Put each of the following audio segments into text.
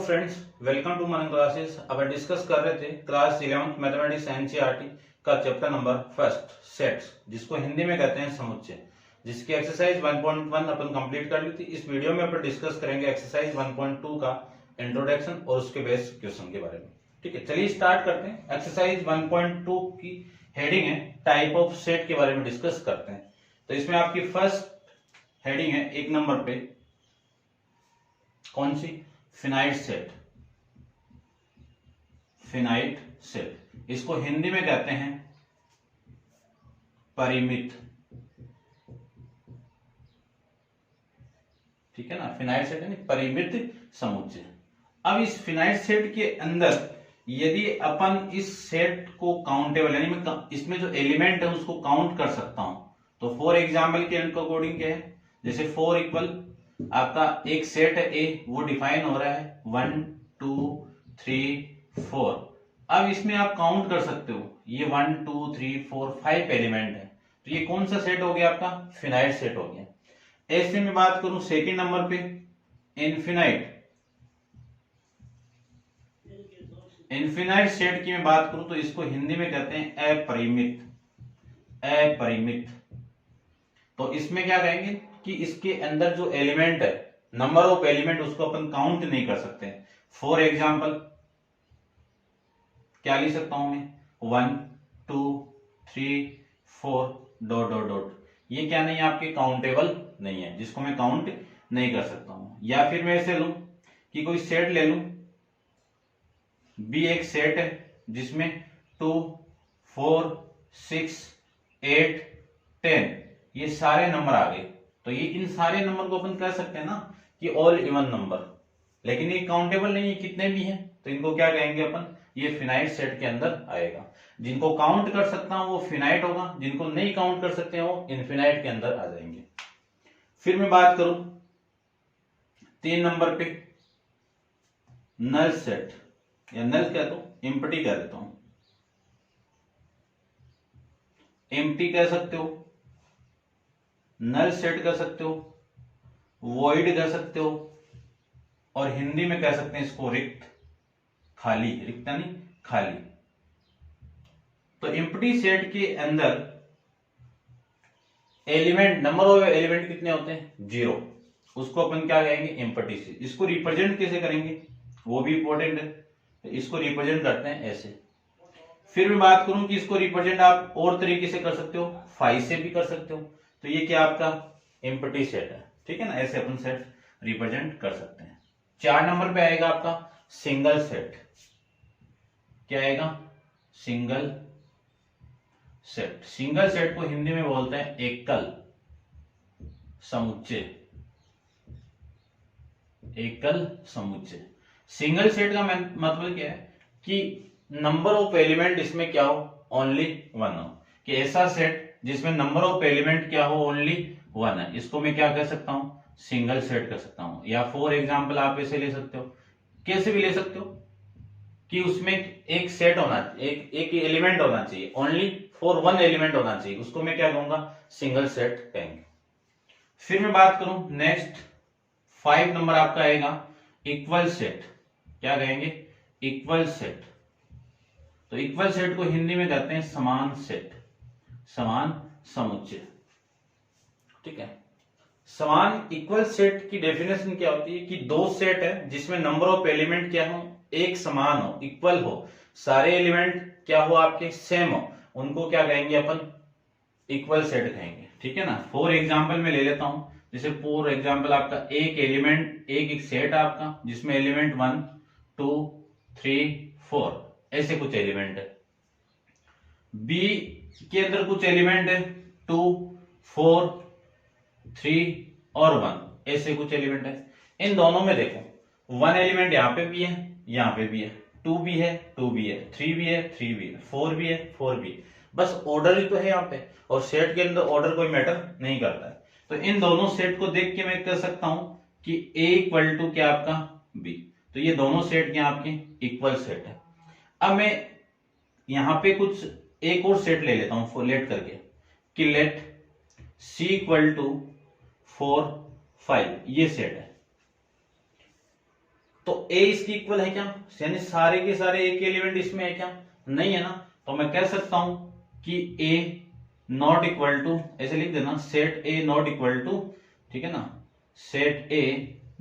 Friends, welcome to morning classes. अब हम discuss कर रहे थे क्लास 11th मैथमेटिक्स एनसीईआरटी का चैप्टर नंबर फर्स्ट सेट्स, जिसको हिंदी में कहते हैं समुच्चय, जिसकी एक्सरसाइज 1.1 अपन कंप्लीट कर ली थी। इस वीडियो में अपन डिस्कस करेंगे एक्सरसाइज 1.2 का इंट्रोडक्शन और उसके बेस क्वेश्चन के बारे में। ठीक है, चलिए स्टार्ट करते हैं। एक्सरसाइज 1.2 की हेडिंग है टाइप ऑफ सेट के बारे में डिस्कस करते हैं। तो इसमें आपकी फर्स्ट हेडिंग है एक नंबर पे, कौन सी? Finite set. फिनाइट सेट, इसको हिंदी में कहते हैं परिमित। ठीक है ना, फिनाइट सेट है परिमित समुच्चय। अब इस फिनाइट सेट के अंदर यदि अपन इस सेट को काउंटेबल यानी मैं इसमें जो एलिमेंट है उसको काउंट कर सकता हूं, तो फॉर एग्जाम्पल के अकॉर्डिंग क्या है, जैसे 4 इक्वल आपका एक सेट है ए, वो डिफाइन हो रहा है 1 2 3 4। अब इसमें आप काउंट कर सकते हो, ये 1 2 3 4 5 एलिमेंट है, तो ये कौन सा सेट हो गया? आपका फिनाइट सेट हो गया। ऐसे में बात करूं सेकंड नंबर पे, इनफिनाइट। इनफिनाइट सेट की मैं बात करूं तो इसको हिंदी में कहते हैं अपरिमित। अपरिमित, तो इसमें क्या कहेंगे कि इसके अंदर जो एलिमेंट है, नंबर ऑफ एलिमेंट, उसको अपन काउंट नहीं कर सकते। फॉर एग्जाम्पल क्या लिख सकता हूं मैं? 1 2 3 4 डॉट डॉट डॉट। ये क्या नहीं है? आपके काउंटेबल नहीं है, जिसको मैं काउंट नहीं कर सकता हूं। या फिर मैं ऐसे लूं कि कोई सेट ले लूं, बी एक सेट है जिसमें 2 4 6 8 10 ये सारे नंबर आ गए, तो ये इन सारे नंबर को अपन कह सकते हैं ना कि ऑल इवन नंबर, लेकिन ये काउंटेबल नहीं है, कितने भी हैं, तो इनको क्या कहेंगे अपन? ये फिनाइट सेट के अंदर आएगा। जिनको काउंट कर सकता हूं वो फिनाइट होगा, जिनको नहीं काउंट कर सकते वो इनफिनाइट के अंदर आ जाएंगे। फिर मैं बात करूं 3 नंबर पे, नल सेट, या नल कह दो, एम्प्टी कह देता हूं, एम्प्टी कह सकते हो, नल सेट कर सकते हो, वॉइड कर सकते हो, और हिंदी में कह सकते हैं इसको रिक्त, खाली। रिक्त नहीं, खाली। तो एम्प्टी सेट के अंदर एलिमेंट, नंबर ऑफ एलिमेंट कितने होते हैं? 0। उसको अपन क्या कहेंगे? Empty set. इसको रिप्रेजेंट कैसे करेंगे वो भी इंपॉर्टेंट है, तो इसको रिप्रेजेंट करते हैं ऐसे। फिर मैं बात करूं कि इसको रिप्रेजेंट आप और तरीके से कर सकते हो, 5 से भी कर सकते हो, तो ये क्या आपका एम्प्टी सेट है। ठीक है ना, ऐसे अपन सेट रिप्रेजेंट कर सकते हैं। 4 नंबर पे आएगा आपका सिंगल सेट। क्या आएगा? Single set. सिंगल सेट को हिंदी में बोलते हैं एकल समुच्चय। एकल समुच्चय। सिंगल सेट का मतलब क्या है कि नंबर ऑफ एलिमेंट इसमें क्या हो? ओनली 1 हो, कि ऐसा सेट जिसमें नंबर ऑफ एलिमेंट क्या हो? ओनली 1 है, इसको मैं क्या कह सकता हूं? सिंगल सेट कर सकता हूं। या फॉर एग्जांपल आप ऐसे ले सकते हो, कैसे भी ले सकते हो कि उसमें एक सेट होना, एक एलिमेंट होना चाहिए, ओनली फॉर 1 एलिमेंट होना चाहिए, उसको मैं क्या कहूंगा? सिंगल सेट कहेंगे। फिर मैं बात करूं नेक्स्ट 5 नंबर आपका आएगा इक्वल सेट। क्या कहेंगे? Equal set. तो इक्वल सेट को हिंदी में कहते हैं समान सेट, समान समुच्चय। ठीक है, समान इक्वल सेट की डेफिनेशन क्या होती है कि दो सेट है जिसमें नंबर ऑफ एलिमेंट क्या हो? एक समान हो, इक्वल हो, सारे एलिमेंट क्या हो? आपके सेम हो, उनको क्या कहेंगे अपन? इक्वल सेट कहेंगे। ठीक है ना। फॉर एग्जाम्पल मैं ले लेता हूं, जैसे फॉर एग्जाम्पल आपका एक एलिमेंट, एक सेट आपका जिसमें एलिमेंट 1 2 3 4 ऐसे कुछ एलिमेंट है। बी के अंदर कुछ एलिमेंट है 2 4 3 और 1 ऐसे कुछ एलिमेंट है। इन दोनों में देखो 1 एलिमेंट यहां पे भी है, यहां पे भी है, 2 भी है, 2 भी है, 3 भी है, 3 भी है, 4 भी है, 4 भी है। बस ऑर्डर ही तो है यहाँ पे, और सेट के अंदर ऑर्डर कोई मैटर नहीं करता है। तो इन दोनों सेट को देख के मैं कह सकता हूं कि ए इक्वल टू क्या आपका? बी। तो ये दोनों सेट क्या आपके? इक्वल सेट है। अब मैं यहां पे कुछ एक और सेट ले लेता हूं लेट करके, कि लेट सी इक्वल टू 4 5 ये सेट है। तो ए इसकी इक्वल है क्या, यानी सारे के सारे ए के एलिमेंट इसमें है क्या, नहीं है ना। तो मैं कह सकता हूं कि ए नॉट इक्वल टू, ऐसे लिख देना, set A not equal to, ठीक है ना, set A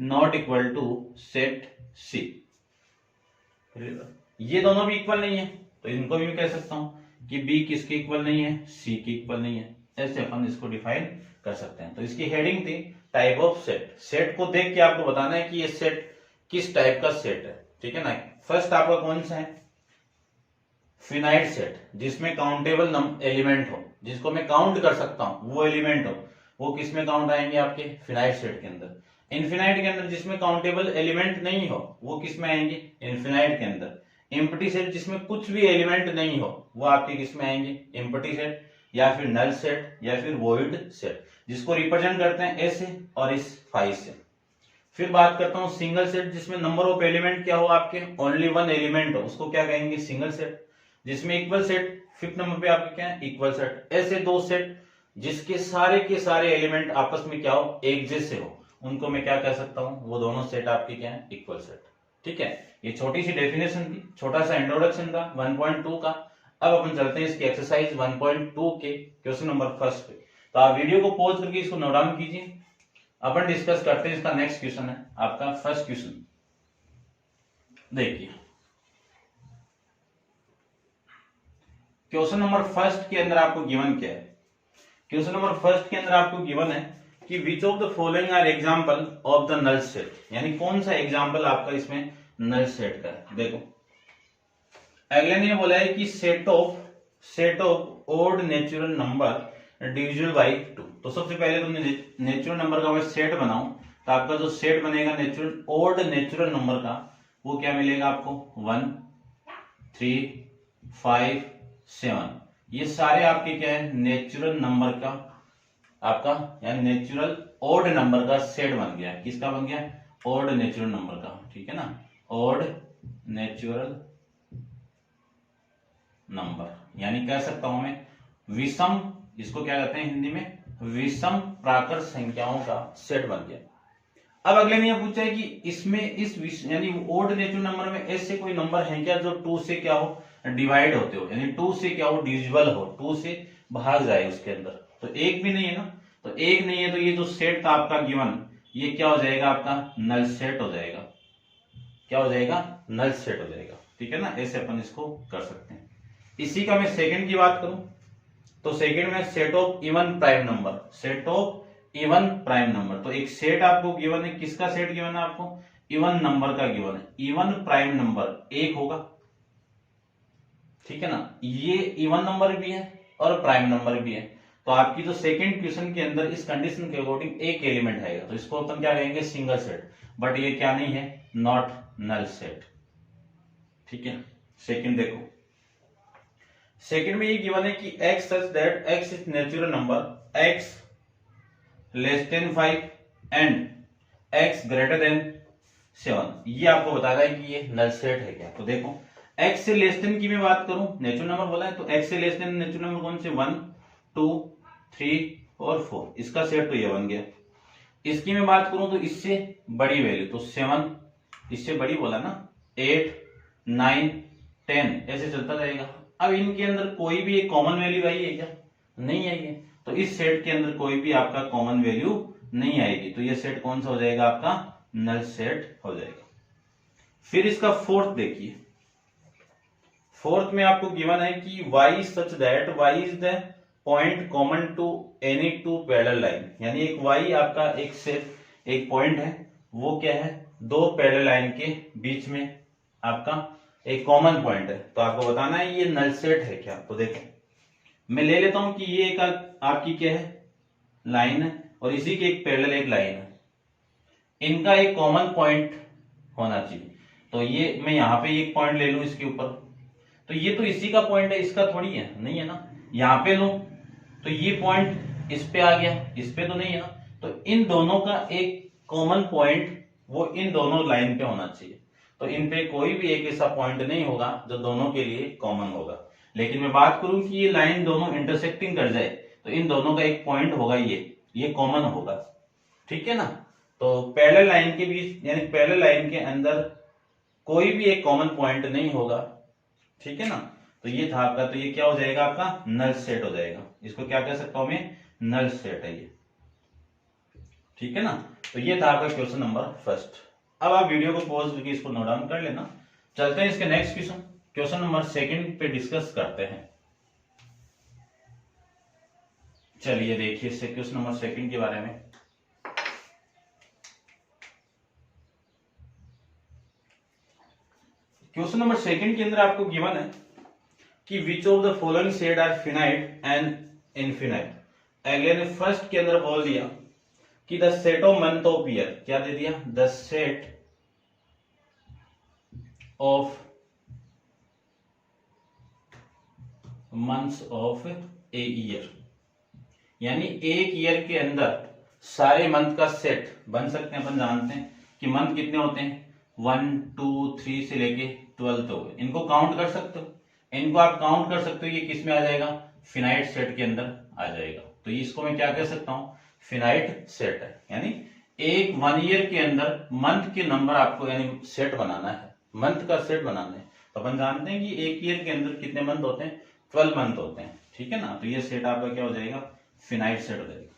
not equal to set C. ये दोनों भी इक्वल नहीं है तो इनको भी मैं कह सकता हूं कि बी किसके इक्वल नहीं है, सी की इक्वल नहीं है। ऐसे अपन इसको डिफाइन कर सकते हैं। तो इसकी हेडिंग थी टाइप ऑफ सेट। सेट को देख के आपको बताना है कि ये सेट किस टाइप का सेट है, ठीक है ना। फर्स्ट आपका कौन सा है, फिनाइट सेट, जिसमें काउंटेबल एलिमेंट हो, जिसको मैं काउंट कर सकता हूं वो एलिमेंट हो, वो किस में काउंट आएंगे, आपके फिनाइट सेट के अंदर। इनफिनाइट के अंदर जिसमें काउंटेबल एलिमेंट नहीं हो वो किस में आएंगे, इनफिनाइट के अंदर। एम्प्टी सेट जिसमें कुछ भी एलिमेंट नहीं हो वो आपके किस में आएंगे, एम्प्टी सेट, या फिर नल सेट, या फिर वॉइड सेट, जिसको रिप्रेजेंट करते हैं ए से और इस फाइव से। फिर बात करता हूं सिंगल सेट, जिसमें नंबर ऑफ एलिमेंट क्या हो, आपके ओनली वन एलिमेंट हो, उसको क्या कहेंगे, सिंगल सेट। जिसमें इक्वल सेट, फिफ्थ नंबर पे आपके क्या है, इक्वल सेट। ऐसे दो सेट जिसके सारे के सारे एलिमेंट आपस में क्या हो, एक जैसे हो, उनको मैं क्या कह सकता हूं, वो दोनों सेट आपके क्या है, इक्वल सेट। ठीक है, ये छोटी सी डेफिनेशन थी, छोटा सा इंट्रोडक्शन था 1.2 का। अब अपन चलते हैं इसकी एक्सरसाइज 1.2 के क्वेश्चन नंबर फर्स्ट पे। तो आप वीडियो को पॉज करके इसको नोट डाउन कीजिए, अपन डिस्कस करते हैं। इसका नेक्स्ट क्वेश्चन है आपका फर्स्ट क्वेश्चन। देखिए क्वेश्चन नंबर फर्स्ट के अंदर आपको गिवन क्या है। क्वेश्चन नंबर फर्स्ट के अंदर आपको गिवन है कि which of the following are example of the null set, यानी कौन सा एग्जांपल आपका इसमें नल सेट का है। देखो अगले ने बोला है कि set of odd natural number divisible by 2। तो सबसे पहले तुमने नेचुरल नंबर का मैं सेट बनाऊं तो आपका जो सेट बनेगा नेचुरल ओड नेचुरल नंबर का, वो क्या मिलेगा आपको, 1 3 5 7। ये सारे आपके क्या है, नेचुरल नंबर का आपका, यानी नेचुरल ओड नंबर का सेट बन गया। किसका बन गया, ओड नेचुरल नंबर का, ठीक है ना, ओड नेचुरल नंबर, यानी कह सकता हूं मैं विषम, इसको क्या कहते हैं हिंदी में, विषम प्राकृत संख्याओं का सेट बन गया। अब अगले ने यह पूछा है कि इसमें इस यानी ओड नेचुरल नंबर में ऐसे कोई नंबर है क्या जो 2 से क्या हो, डिवाइड होते हो, यानी 2 से क्या हो, डिविजिबल हो, 2 से भाग जाए उसके अंदर। तो एक भी नहीं है ना, तो एक नहीं है, तो ये जो सेट था आपका गिवन, ये क्या हो जाएगा, आपका नल सेट हो जाएगा। क्या हो जाएगा, नल सेट हो जाएगा। ठीक है ना, ऐसे अपन इसको कर सकते हैं। इसी का मैं सेकंड की बात करूं तो सेकंड में set of even prime number, set of even prime number. तो एक सेट आपको गिवन है, किसका सेट गिवन है आपको, इवन नंबर का गिवन है। इवन प्राइम नंबर एक होगा, ठीक है ना, ये इवन नंबर भी है और प्राइम नंबर भी है। तो आपकी जो सेकंड क्वेश्चन के अंदर इस कंडीशन के अकॉर्डिंग एक एलिमेंट आएगा, तो इसको अपन क्या कहेंगे, सिंगल सेट। बट ये क्या नहीं है, नॉट नल सेट। ठीक है, सेकंड देखो, सेकंड में ये गिवन है कि x such that x is natural number, x less than 5 and x greater than 7। ये आपको बताना है कि ये नल सेट है क्या। तो देखो x से लेस देन की मैं बात करूं, नेचुरल नंबर बोला है, तो x से लेस देन नेचुरल नंबर कौन से, 1 2 3 और 4, इसका सेट तो ये बन गया। इसकी मैं बात करूं तो इससे बड़ी वैल्यू, तो 7, इससे बड़ी बोला ना, 8 9 10, ऐसे चलता जाएगा। अब इनके अंदर कोई भी एक कॉमन वैल्यू आई है क्या, नहीं आई है, तो इस सेट के अंदर कोई भी आपका कॉमन वैल्यू नहीं आएगी, तो ये सेट कौन सा हो जाएगा, आपका नल सेट हो जाएगा। फिर इसका फोर्थ देखिए, फोर्थ में आपको गिवन है कि y such that y is the point common to any two parallel line, यानी एक y आपका एक सेट एक पॉइंट है, वो क्या है, दो पैरेलल लाइन के बीच में आपका एक कॉमन पॉइंट है। तो आपको बताना है ये नल सेट है क्या। तो देखो मैं ले लेता हूं कि ये एक आपकी क्या है, लाइन है, और इसी के एक पैरेलल एक लाइन है, इनका एक कॉमन पॉइंट होना चाहिए। तो ये मैं यहाँ पे एक पॉइंट ले लूं इसके ऊपर, तो ये तो इसी का पॉइंट है, इसका थोड़ी है, नहीं है ना। यहाँ पे लूं तो ये पॉइंट इस पे आ गया, इस पे तो नहीं है ना। तो इन दोनों का एक कॉमन पॉइंट वो इन दोनों लाइन पे होना चाहिए। तो इन पे कोई भी एक ऐसा पॉइंट नहीं होगा जो दोनों के लिए कॉमन होगा। लेकिन मैं बात करूं कि ये लाइन दोनों इंटरसेक्टिंग कर जाए तो इन दोनों का एक पॉइंट होगा, ये कॉमन होगा। ठीक है ना। तो पैरेलल लाइन के बीच, यानी पैरेलल लाइन के अंदर कोई भी एक कॉमन पॉइंट नहीं होगा, ठीक है ना। तो ये था आपका, तो ये क्या हो जाएगा आपका नल सेट हो जाएगा। इसको क्या कह सकता हूं मैं, नल सेट है ये, ठीक है ना। तो ये था आपका क्वेश्चन नंबर फर्स्ट। अब आप वीडियो को पॉज करके इसको नोट डाउन कर लेना। चलते हैं इसके next question, question number second पे डिस्कस करते हैं। चलिए देखिए इससे क्वेश्चन नंबर सेकंड के बारे में। क्वेश्चन नंबर सेकंड के अंदर आपको गिवन है कि which of the following set are finite and infinite. अगले ने फर्स्ट के अंदर बोल दिया कि the set of month of year, क्या दे दिया, the set of months of a year, यानी एक ईयर के अंदर सारे मंथ का सेट बन सकते हैं। अपन जानते हैं कि मंथ कितने होते हैं, 1 2 3 से लेके 12 तक। इनको काउंट कर सकते हो, इनको आप काउंट कर सकते हो। ये किस में आ जाएगा, फिनाइट सेट के अंदर आ जाएगा। तो इसको मैं क्या कह सकता हूं, फिनाइट सेट है। यानी एक 1 ईयर के अंदर मंथ के नंबर आपको यानी सेट बनाना है, मंथ का सेट बनाना है। तो अपन जानते हैं कि एक ईयर के अंदर कितने मंथ होते हैं, 12 मंथ होते हैं, ठीक है ना। तो ये सेट आपका क्या हो जाएगा, फिनाइट सेट हो जाएगा।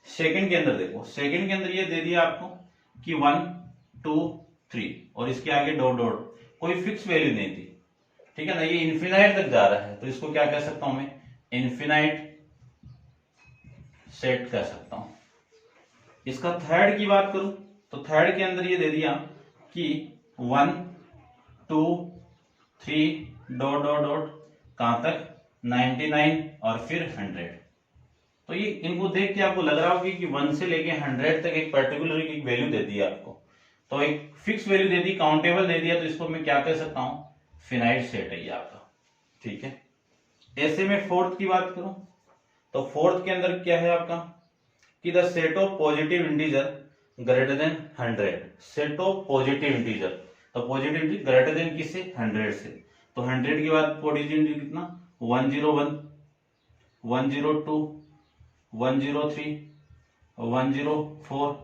सेकंड के अंदर देखो, सेकंड के अंदर ये दे दिया आपको कि 1 2 3 और इसके आगे डॉट डॉट, कोई फिक्स वैल्यू नहीं थी, ठीक है ना। ये इनफिनाइट तक जा रहा है, तो इसको क्या कह सकता हूं मैं, इनफिनाइट सेट कह सकता हूं। इसका थर्ड की बात करूं तो थर्ड के अंदर ये दे दिया कि 1 2 3 डॉट डॉट डॉट कहां तक, 99 और फिर 100। तो ये इनको देख के आपको लग रहा होगा कि 1 से लेके 100 तक एक पर्टिकुलर एक वैल्यू दे दी आपको, तो एक फिक्स वैल्यू दे दी, काउंटेबल दे दिया। तो इसको मैं क्या कह सकता हूं, फिनाइट सेट है ये आपका, ठीक है। ऐसे में फोर्थ की बात करूं तो फोर्थ के अंदर क्या है आपका कि the set of positive integer greater than 100। Set of positive integer, तो पॉजिटिव इंटीजर ग्रेटर देन किससे, 100 से। तो 100 के बाद पॉजिटिव इंटीजर कितना, 101 102 103 104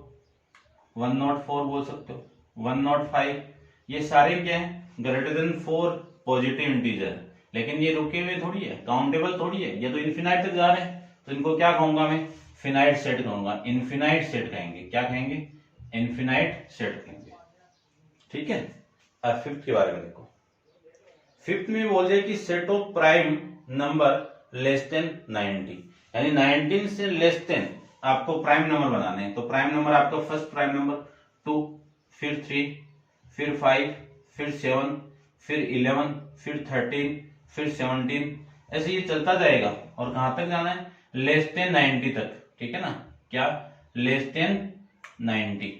104 बोल सकते हो, 105। ये सारे क्या है, ग्रेटर देन 4 पॉजिटिव इंटीजर। लेकिन ये रुके हुए थोड़ी है, काउंटेबल थोड़ी है, ये तो इन्फिनाइट तक जा रहे हैं। तो इनको क्या कहूंगा मैं, फिनाइट सेट कहूंगा, इनफिनाइट सेट कहेंगे। क्या कहेंगे, इनफिनाइट सेट कहेंगे, ठीक है। अब फिफ्थ के बारे में देखो, फिफ्थ में बोल दिया कि set of prime number less than 90, यानी 19 से लेस देन आपको प्राइम नंबर बनाने हैं। तो प्राइम नंबर आपका फर्स्ट प्राइम नंबर 2, फिर 3, फिर 5, फिर 7, फिर 11, फिर 13, फिर 17, ऐसे ये चलता जाएगा। और कहां तक जाना है, लेस देन 90 तक, ठीक है ना। क्या, लेस देन 90।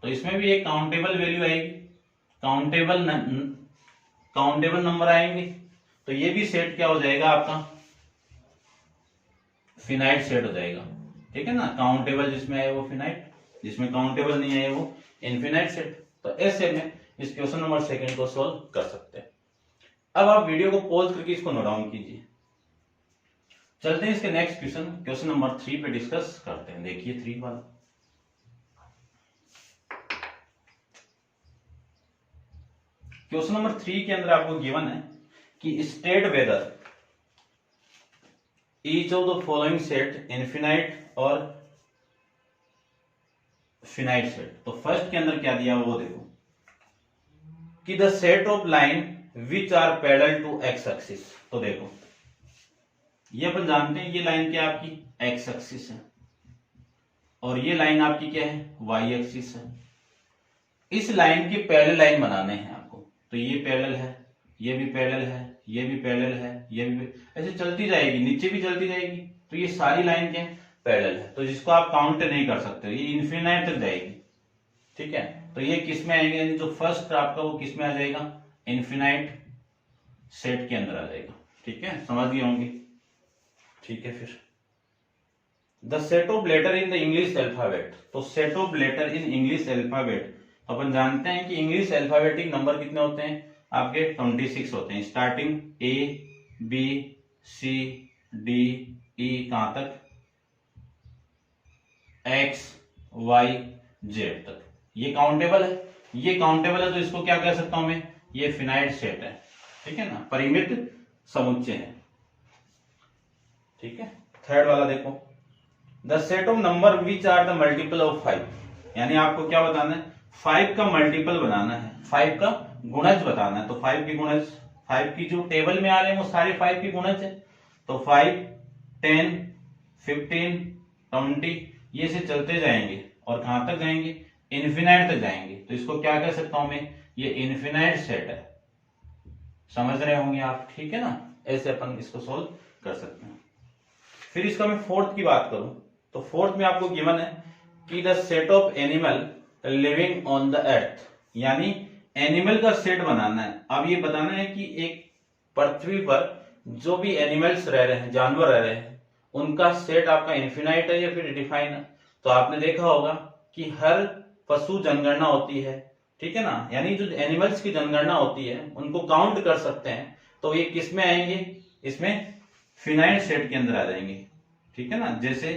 तो इसमें भी एक काउंटेबल वैल्यू आएगी, काउंटेबल नंबर आएंगे। तो ये भी सेट क्या हो जाएगा आपका, फिनाइट सेट हो जाएगा, ठीक है ना। काउंटेबल जिसमें है वो फिनाइट, जिसमें काउंटेबल नहीं है वो इनफिनाइट सेट। तो ऐसे में इस क्वेश्चन नंबर सेकंड को सॉल्व कर सकते हैं। अब आप वीडियो को पॉज करके इसको नोट डाउन कीजिए। चलते हैं इसके नेक्स्ट क्वेश्चन, क्वेश्चन नंबर 3 पे डिस्कस करते हैं। देखिए 3 वाला, क्वेश्चन नंबर 3 के अंदर आपको गिवन है कि state whether each of the following set infinite और फिनाइट सेट। तो फर्स्ट के अंदर क्या दिया वो देखो कि the set of line which are parallel to x axis. तो देखो ये अपन जानते हैं, ये लाइन क्या आपकी एक्स एक्सिस है और ये लाइन आपकी क्या है, वाई एक्सिस है। इस लाइन के पैरेलल लाइन बनाने हैं आपको। तो ये पैरेलल है, ये भी पैरेलल है, ये भी पैरेलल है, ये भी ऐसे चलती जाएगी, नीचे भी चलती जाएगी। तो ये सारी लाइन क्या है, पैरेलल है। तो जिसको आप काउंट नहीं कर सकते, ये इन्फिनाइट तक जाएगी, ठीक है। तो ये किस में आएंगे, जो फर्स्ट आपका वो किस में आ जाएगा, इन्फिनाइट सेट के अंदर आ जाएगा, ठीक है। समझ गए होंगे, ठीक है। फिर the set of letter in the English alphabet. तो set of letter in English alphabet, अपन जानते हैं कि इंग्लिश अल्फाबेटिक नंबर कितने होते हैं आपके, 26 होते हैं। Starting A B C D E कहां तक, X Y Z तक। ये काउंटेबल है, ये काउंटेबल है। तो इसको क्या कह सकता हूं मैं, ये फिनाइट सेट है, ठीक है ना, परिमित समुच्चय है, ठीक है। थर्ड वाला देखो, the set of number which are the multiple of 5, यानी आपको क्या बताना है, 5 का मल्टीपल बनाना है, 5 का गुणज बताना है। तो 5 की गुणज, 5 की जो टेबल में आ रहे हैं वो सारे 5 की गुणज है। तो 5, 10, 15, 20 ये से चलते जाएंगे और कहां तक जाएंगे, इन्फिनाइट तक जाएंगे। तो इसको क्या कह सकता हूं मैं, ये इन्फिनाइट सेट है, समझ रहे होंगे आप, ठीक है ना। ऐसे अपन इसको सोल्व कर सकते हैं। फिर इसका मैं फोर्थ की बात करूं तो फोर्थ में आपको गिवन है कि the set of animal living on the earth, यानी एनिमल का सेट बनाना है। अब ये बताना है कि एक पृथ्वी पर जो भी एनिमल्स रह रहे हैं, जानवर रह रहे हैं, उनका सेट आपका इन्फिनाइट है या फिर डिफाइन है। तो आपने देखा होगा कि हर पशु जनगणना होती है, ठीक है ना, यानी जो एनिमल्स की जनगणना होती है उनको काउंट कर सकते हैं। तो ये किस में आएंगे, इसमें फिनाइट सेट के अंदर आ जाएंगे, ठीक है ना। जैसे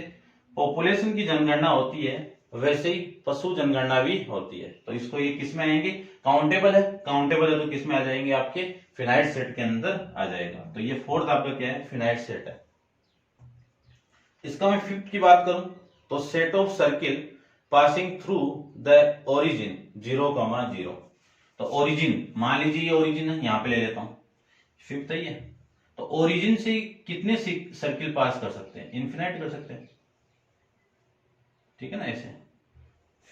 पॉपुलेशन की जनगणना होती है वैसे ही पशु जनगणना भी होती है। तो इसको ये किस में आएंगे, काउंटेबल है, काउंटेबल है तो किस में आ जाएंगे, आपके फिनाइट सेट के अंदर आ जाएगा। तो ये फोर्थ आपका क्या है, फिनाइट सेट है। इसका मैं फिफ्थ की बात करूं तो set of circle passing through the origin 0,0। तो ओरिजिन, मान लीजिए ये ओरिजिन है, यहां पे ले लेता हूं, फिफ्थ है ये। तो ओरिजिन से कितने सर्किल पास कर सकते हैं, इन्फिनाइट कर सकते हैं, ठीक है ना। ऐसे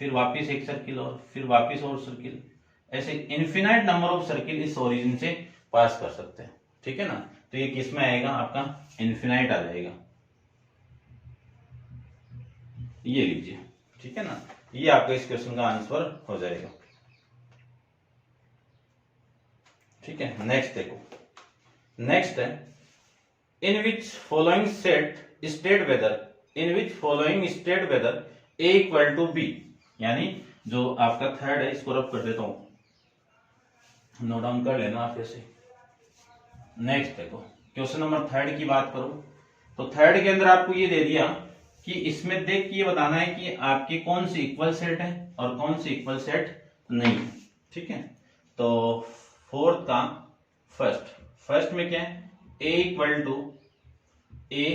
फिर वापस एक सर्किल और फिर वापस और सर्किल, ऐसे इन्फिनाइट नंबर ऑफ सर्किल इस ओरिजिन से पास कर सकते हैं, ठीक है ना। तो ये किस में आएगा, आपका इन्फिनाइट आ जाएगा, ये लीजिए, ठीक है ना। ये आपका इस क्वेश्चन का आंसर हो जाएगा, ठीक है। नेक्स्ट देखो, नेक्स्ट है in which following set state whether, in which following state whether A equal to B, यानी जो आपका थर्ड है इसको रब कर देता हूं, नोट डाउन कर लेना आप ऐसे। नेक्स्ट देखो, क्वेश्चन नंबर थर्ड की बात करूं तो थर्ड के अंदर आपको ये दे दिया कि इसमें देख के ये बताना है कि आपकी कौन सी इक्वल सेट है और कौन सी इक्वल सेट नहीं है, ठीक है। तो फोर्थ का फर्स्ट में क्या है, A equal to A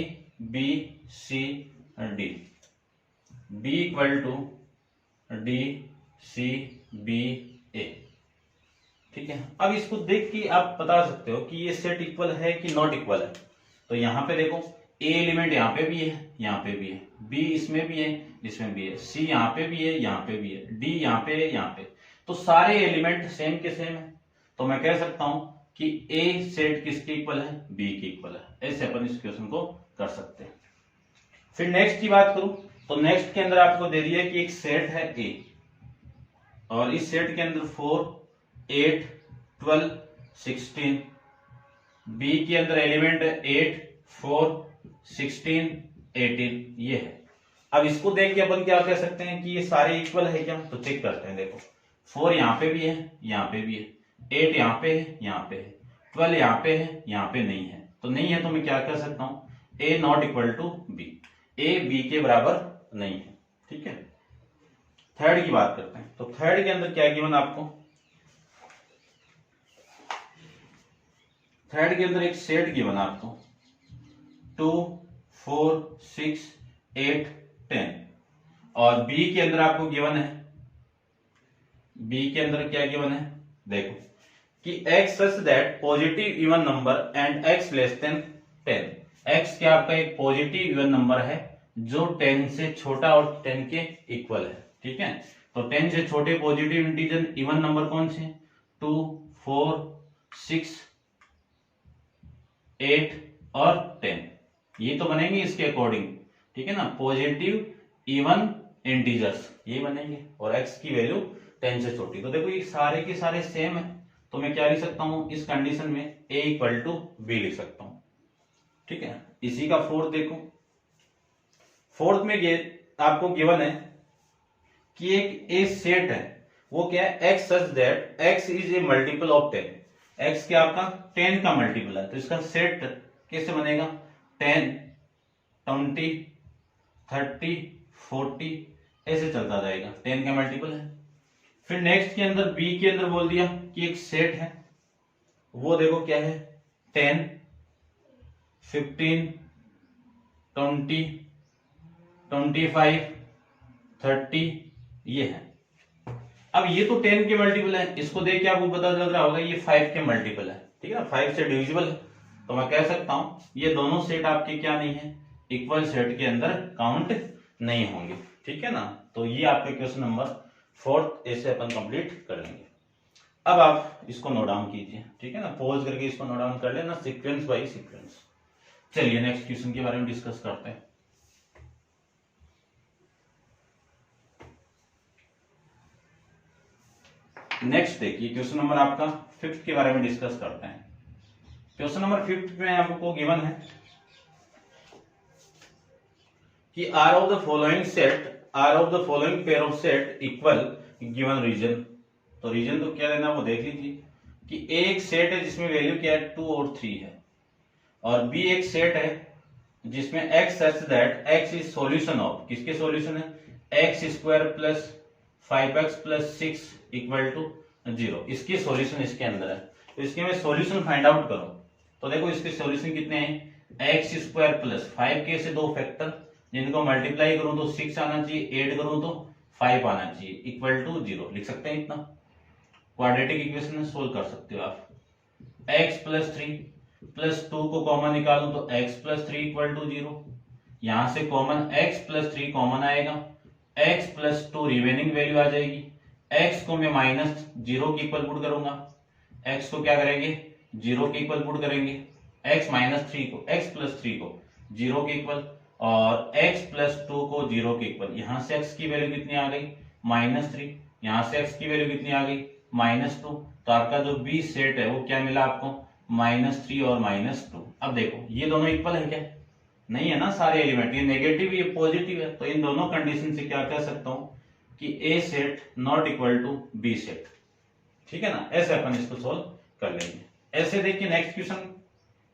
B C D, B equal to D C B A, ठीक है। अब इसको देख के आप बता सकते हो कि ये सेट इक्वल है कि नॉट इक्वल है। तो यहां पे देखो, ए एलिमेंट यहाँ पे भी है, यहाँ पे भी है, बी इसमें भी है, इसमें भी है, सी यहाँ पे भी है, यहाँ पे भी है, डी यहाँ पे है, यहाँ पे। तो सारे एलिमेंट सेम के सेम है। तो मैं कह सकता हूं कि ए सेट किसके इक्वल है, बी के इक्वल है। ऐसे अपन इस क्वेश्चन को कर सकते हैं। फिर नेक्स्ट की बात करूं तो नेक्स्ट के अंदर आपको दे दिया कि एक सेट है ए और इस सेट के अंदर 4, 8, 12, 16, बी के अंदर एलिमेंट है 8, 4, 16, 18 ये है। अब इसको देख के अपन क्या कह सकते हैं कि ये सारे इक्वल है क्या, तो चेक करते हैं। देखो 4 यहाँ पे भी है, यहाँ पे भी है, 8 यहाँ पे है, यहाँ पे है, 12 यहाँ पे है, यहाँ पे नहीं है। तो नहीं है तो मैं क्या कर सकता हूं, A not equal to B, A B के बराबर नहीं है, ठीक है। थर्ड की बात करते हैं तो थर्ड के अंदर क्या गिवन आपको, थर्ड के अंदर एक सेट गिवन आपको 2, 4, 6, 8, 10 और बी के अंदर आपको गिवन है, बी के अंदर क्या गिवन है, देखो कि x such that positive even number and x less than 10, x क्या आपका एक पॉजिटिव इवन नंबर है जो 10 से छोटा और 10 के इक्वल है, ठीक है। तो 10 से छोटे पॉजिटिव इंटीजर इवन नंबर कौन से, 2, 4, 6, 8 और 10 ये तो बनेंगे इसके अकॉर्डिंग, ठीक है ना, पॉजिटिव इवन इंटीजर्स ये बनेंगे और x की वैल्यू 10 से छोटी। तो देखो ये सारे के सारे सेम है, तो मैं क्या लिख सकता हूं इस कंडीशन में, a इक्वल टू बी लिख सकता हूं, ठीक है। इसी का फोर्थ देखो, फोर्थ में ये आपको गिवन है कि एक ए सेट है, वो क्या है, x such that x is A multiple of 10, x क्या आपका 10 का मल्टीपल है। तो इसका सेट कैसे बनेगा, 10, 20, 30, 40 ऐसे चलता जाएगा, 10 का मल्टीपल है। फिर नेक्स्ट के अंदर बी के अंदर बोल दिया कि एक सेट है, वो देखो क्या है 10, 15, 20, 25, 30 ये है। अब ये तो 10 के मल्टीपल है, इसको देख के आपको पता चल रहा होगा ये 5 के मल्टीपल है, ठीक है ना, 5 से डिविजिबल है। तो मैं कह सकता हूं ये दोनों सेट आपके क्या नहीं है, इक्वल सेट के अंदर काउंट नहीं होंगे, ठीक है ना। तो ये आपके क्वेश्चन नंबर 4 ऐसे अपन कंप्लीट कर लेंगे। अब आप इसको नोट डाउन कीजिए, ठीक है ना, पॉज करके इसको नोट डाउन कर लेना सीक्वेंस बाय सीक्वेंस। चलिए नेक्स्ट क्वेश्चन के बारे में डिस्कस करते हैं। नेक्स्ट देखिए क्वेश्चन नंबर आपका 5 के बारे में डिस्कस करते हैं। क्वेश्चन नंबर 5 में आपको गिवन है कि are of the following pair of set equal given reason. तो रीजन तो क्या लेना वो देख लीजिए कि एक सेट है जिसमें वैल्यू क्या है 2 और 3 है, और बी एक सेट है जिसमें x such that x is solution of, किसके सॉल्यूशन है x square plus 5x plus 6 equal to 0, इसकी सॉल्यूशन इसके अंदर है। तो इसके मैं सॉल्यूशन फाइंड आउट करूं तो देखो इसके सॉल्यूशन कितने हैं, x स्क्वायर प्लस 5k से 2 फैक्टर, जिनको मल्टीप्लाई करूं तो 6 आना चाहिए, ऐड करूं तो 5 आना चाहिए, इक्वल टू 0 लिख सकते हैं। इतना क्वाड्रेटिक इक्वेशन सोल्व कर सकते हो आप। x प्लस 3 प्लस 2 को कॉमन निकालूं तो x प्लस 3 इक्वल टू 0, यहां से कॉमन x प्लस 3 कॉमन आएगा, x प्लस 2 रिमेनिंग वैल्यू आ जाएगी, x को मैं माइनस 0 के इक्वल पुट करूंगा, x को क्या करेंगे 0 के इक्वल पुट करेंगे, x माइनस 3 को x प्लस 3 को 0 के इक्वल और x प्लस 2 को 0 के इक्वल। यहां से x की वैल्यू कितनी आ गई -3, यहां से x की वैल्यू कितनी आ गई -2। तो आपका जो बी सेट है वो क्या मिला आपको -3 और -2। अब देखो ये दोनों इक्वल है क्या, नहीं है ना, सारे एलिमेंट ये नेगेटिव ये पॉजिटिव है, तो इन दोनों कंडीशन से क्या कह सकता हूं कि A set not equal to B set, ठीक है ना। ऐसे अपन इसको सोल्व कर लेंगे। ऐसे देखिए नेक्स्ट क्वेश्चन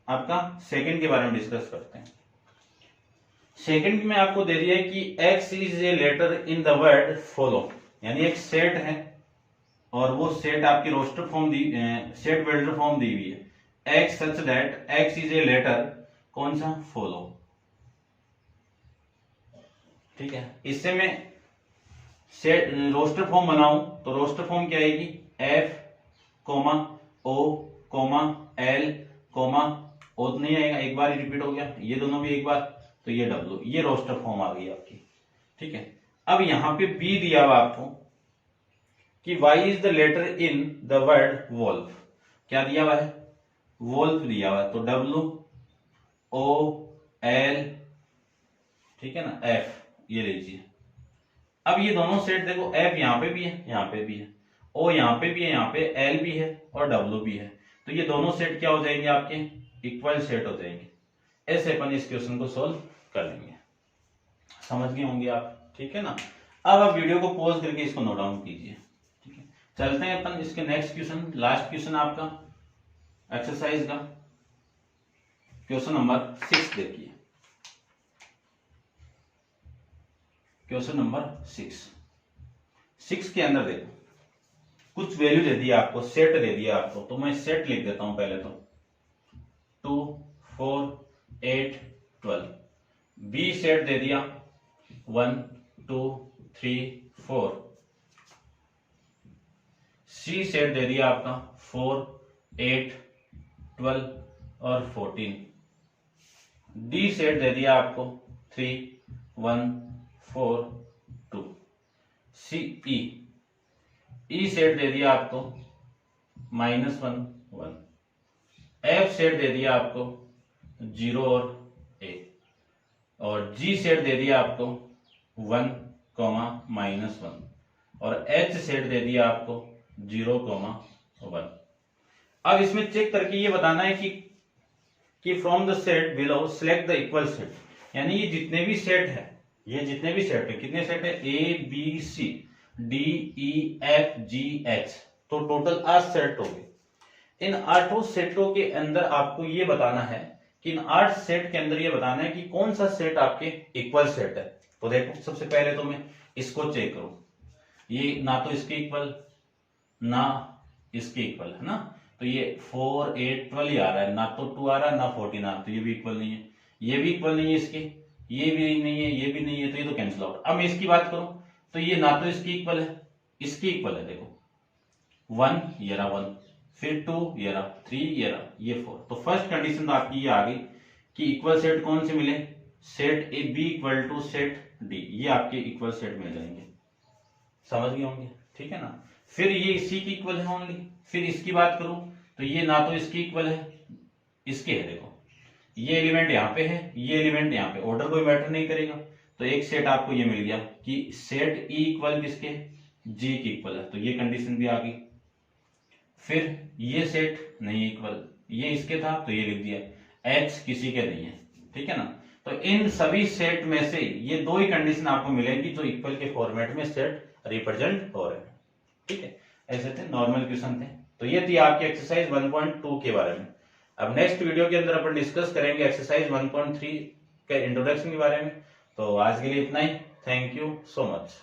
आपका सेकंड के बारे में डिस्कस करते हैं। सेकंड में आपको दे दिया है कि x is a letter in the word follow, यानी एक सेट है और वो सेट आपकी रोस्टर फॉर्म दी, सेट वेल्डर फॉर्म दी हुई है, x such that x is a letter कौन सा फॉलो, ठीक है। इससे मैं सेट रोस्टर फॉर्म बनाऊं तो रोस्टर फॉर्म क्या आएगी f o l o तो नहीं आएगा, एक बार ही रिपीट हो गया, ये दोनों भी एक बार, तो ये w, ये रोस्टर फॉर्म आ गई आपकी, ठीक है। अब यहां पे b दिया हुआ आपको कि y is the letter in the word wolf, क्या दिया हुआ है वोल्फ दिया हुआ है, तो w o l, ठीक है ना, f ये लीजिए। अब ये दोनों सेट देखो f यहाँ पे भी है, यहाँ पे भी है, o यहाँ पे भी है, यहाँ पे l भी है और w भी है, तो ये दोनों सेट क्या हो जाएंगे आपके इक्वल सेट हो जाएंगे। ऐसे अपन इस क्वेश्चन को सोल्व कर लेंगे, समझ गए होंगे आप, ठीक है ना। अब आप वीडियो को पॉज करके इसको नोट डाउन कीजिए, ठीक है। चलते हैं अपन इसके नेक्स्ट क्वेश्चन, लास्ट क्वेश्चन आपका एक्सरसाइज का क्वेश्चन नंबर 6 देखिए। क्वेश्चन नंबर 6 के अंदर देखो कुछ वैल्यू दे दी आपको, सेट दे दिया आपको, तो मैं सेट लिख देता हूं पहले तो 2 4 8 12, बी सेट दे दिया 1 2 3 4, सी सेट दे दिया आपका 4 8 12 और 14, डी सेट दे दिया आपको 3 1 4 2, सी ई सेट दे दिया आपको -1 1, एफ सेट दे दिया आपको 0 और a, और जी सेट दे दिया आपको 1 -1, और एच सेट दे दिया आपको 0 1। अब इसमें चेक करके ये बताना है कि from the set below select the equal set, यानी ये जितने भी सेट है, ये जितने भी सेट है, कितने सेट है A B C D E F G H, तो टोटल 8 सेट हो गए। इन 8 सेटों के अंदर आपको ये बताना है कि इन 8 सेट के अंदर ये बताना है कि कौन सा सेट आपके इक्वल सेट है। तो देखो सबसे पहले तो मैं इसको चेक करूं, ये ना तो इसके इक्वल ना इसके इक्वल है ना, तो ये 4 8 12 ही आ रहा है, ना तो 2 आ रहा है ना 14 आ रहा है, तो ये भी इक्वल नहीं है, ये भी इक्वल नहीं है इसके, ये भी नहीं है, ये भी नहीं है, तो ये तो कैंसिल आउट। अब मैं इसकी बात करूं तो ये ना तो इसकी इक्वल है, इसकी इक्वल है, देखो 1 ये रहा 1, फिर 2 ये रहा 3 ये रहा ये 4, तो फर्स्ट कंडीशन तो आपकी ये आ गई कि इक्वल सेट कौन से मिले, set A B equal to set D, ये आपके इक्वल सेट मिल जाएंगे, समझ गए होंगे, ठीक है ना। फिर ये इसी की इक्वल है ओनली, फिर इसकी बात करूं तो ये ना तो इसकी इक्वल है, इसके है, देखो ये एलिमेंट यहाँ पे है, ये एलिमेंट यहाँ पे, ऑर्डर कोई मैटर नहीं करेगा, तो एक सेट आपको ये मिल गया कि सेट ई इक्वल किसके, जी की इक्वल है, तो ये कंडीशन भी आ गई। फिर ये सेट नहीं इक्वल, ये इसके था तो ये लिख दिया, एच किसी के नहीं है, ठीक है ना। तो इन सभी सेट में से ये दो ही कंडीशन आपको मिलेगी जो इक्वल के फॉर्मेट में सेट रिप्रेजेंट हो रहे हैं, ठीक है। ऐसे थे नॉर्मल क्वेश्चन थे। तो ये थी आपकी एक्सरसाइज 1.2 के बारे में। अब नेक्स्ट वीडियो के अंदर अपन डिस्कस करेंगे एक्सरसाइज 1.3 के इंट्रोडक्शन के बारे में। तो आज के लिए इतना ही, थैंक यू सो मच।